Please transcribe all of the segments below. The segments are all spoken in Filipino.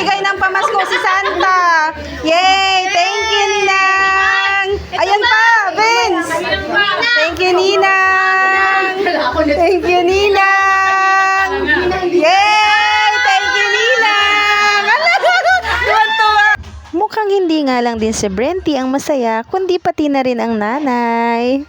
nagbigay ng pamasko si Santa. Yay! Thank you, Ninang! Ayan pa, Vince! Thank you, Ninang! Thank you, Ninang! Yay! Thank you, Ninang! Tuwan-tuwa! Mukhang hindi nga lang din si Brenty ang masaya, kundi pati na rin ang nanay.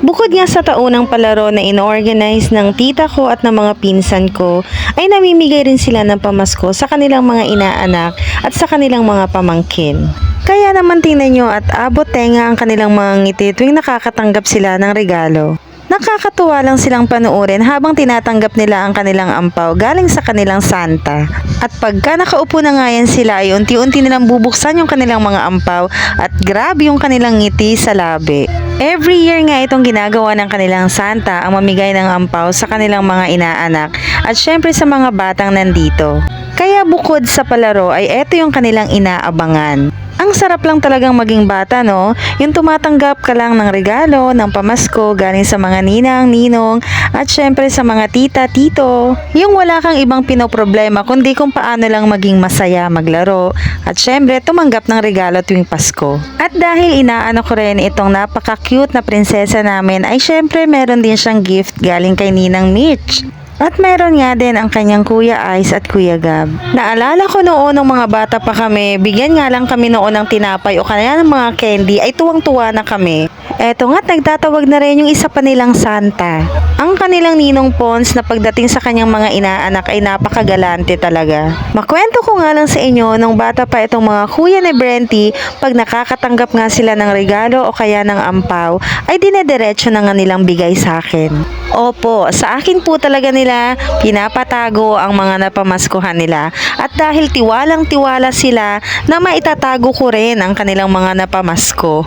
Bukod nga sa taunang palaro na ino-organize ng tita ko at ng mga pinsan ko, ay namimigay rin sila ng pamasko sa kanilang mga inaanak at sa kanilang mga pamangkin. Kaya naman tingnan nyo at abot tenga ang kanilang mga ngiti tuwing nakakatanggap sila ng regalo. Nakakatuwa lang silang panuorin habang tinatanggap nila ang kanilang ampaw galing sa kanilang Santa. At pagka nakaupo na nga yan sila ay unti-unti nilang bubuksan yung kanilang mga ampaw at grabe yung kanilang ngiti sa labi. Every year nga itong ginagawa ng kanilang Santa ang mamigay ng ampaw sa kanilang mga inaanak at syempre sa mga batang nandito. Kaya bukod sa palaro ay eto yung kanilang inaabangan. Ang sarap lang talagang maging bata, no? Yung tumatanggap ka lang ng regalo, ng pamasko galing sa mga ninang, ninong at syempre sa mga tita, tito. Yung wala kang ibang pinoproblema kundi kung paano lang maging masaya maglaro at syempre tumanggap ng regalo tuwing Pasko. At dahil inaano ko rin itong napaka-cute na prinsesa namin ay syempre meron din siyang gift galing kay Ninang Mitch. At meron nga din ang kanyang Kuya Ice at Kuya Gab. Naalala ko noon ng mga bata pa kami, bigyan nga lang kami noon ng tinapay o kaya ng mga candy ay tuwang-tuwa na kami. Eto nga't nagtatawag na rin yung isa pa nilang Santa. Ang kanilang Ninong Pons na pagdating sa kanyang mga inaanak ay napakagalante talaga. Makwento ko nga lang sa inyo nung bata pa itong mga kuya ni Brenty, pag nakakatanggap nga sila ng regalo o kaya ng ampaw, ay dinediretso na nga nilang bigay sa akin. Opo, sa akin po talaga nila pinapatago ang mga napamaskuhan nila at dahil tiwalang-tiwala sila na maitatago ko rin ang kanilang mga napamasko.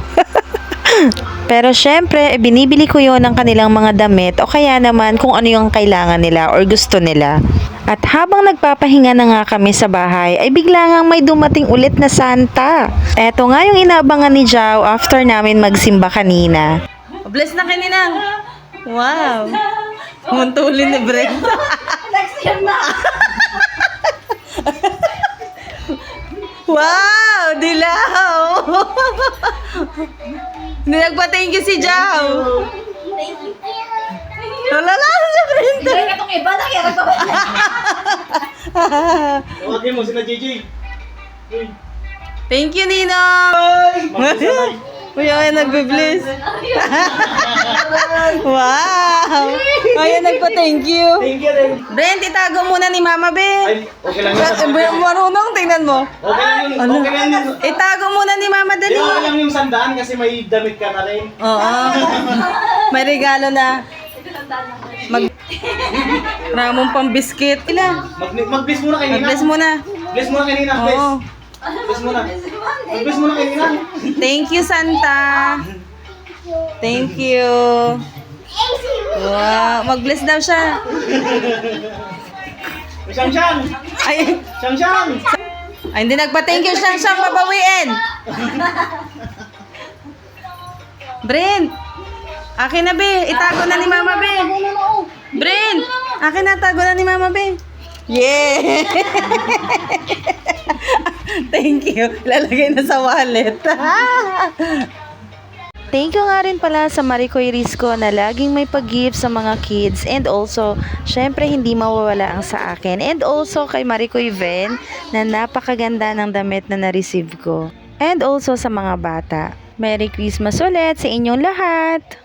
Pero syempre, binibili ko yon ng kanilang mga damit o kaya naman kung ano yung kailangan nila or gusto nila. At habang nagpapahinga na nga kami sa bahay, ay bigla nga may dumating ulit na Santa. Eto nga yung inaabangan ni Jao after namin magsimba kanina. Bless na kaninang! Wow! Muntulin ni Brenda. Next year na! Wow! Dilaw! Hindi nagpa-thank you si Jao. Thank you. Lalala si Brenda. Hindi ka itong iba, nakirag pa ba? Tawagin mo sila JJ. Uy. Thank you, Ninong! Uy, ay, nagbe-bless. Wow! Ay, nagpa-thank you. Thank you rin. Brent, itago muna ni Mama Be. Ay, okay lang yun. Marunong, tingnan mo. Okay lang yun. Ano? Okay lang yun. Itago muna ni Mama Di, dali. okay lang yung sandaan kasi may damit ka na rin. Oo. May regalo na. Ramong pang biscuit. Ila. Mag-bless muna kay Nina. Mag-bless muna. Bless muna kay Nina. Bless. Oo. Bless muna. Mag-bless muna kay Nina. Thank you, Santa. Thank you. Wow. Mag-bless daw siya. Siyang-siyang. Ay, Siyang-siyang. ay hindi nagpa-thank you siya siyang babawiin. Brent. Akin na, Be. Itago na ni Mama, Be. Brent. Akin na, tago na ni Mama, Be. Yeah. Thank you. Lalagay na sa wallet. Thank you nga rin pala sa Maricoy Risco na laging may pag-gift sa mga kids and also, syempre hindi mawawala ang sa akin. And also kay Maricoy Ven na napakaganda ng damit na na-receive ko. And also sa mga bata. Merry Christmas ulit sa inyong lahat!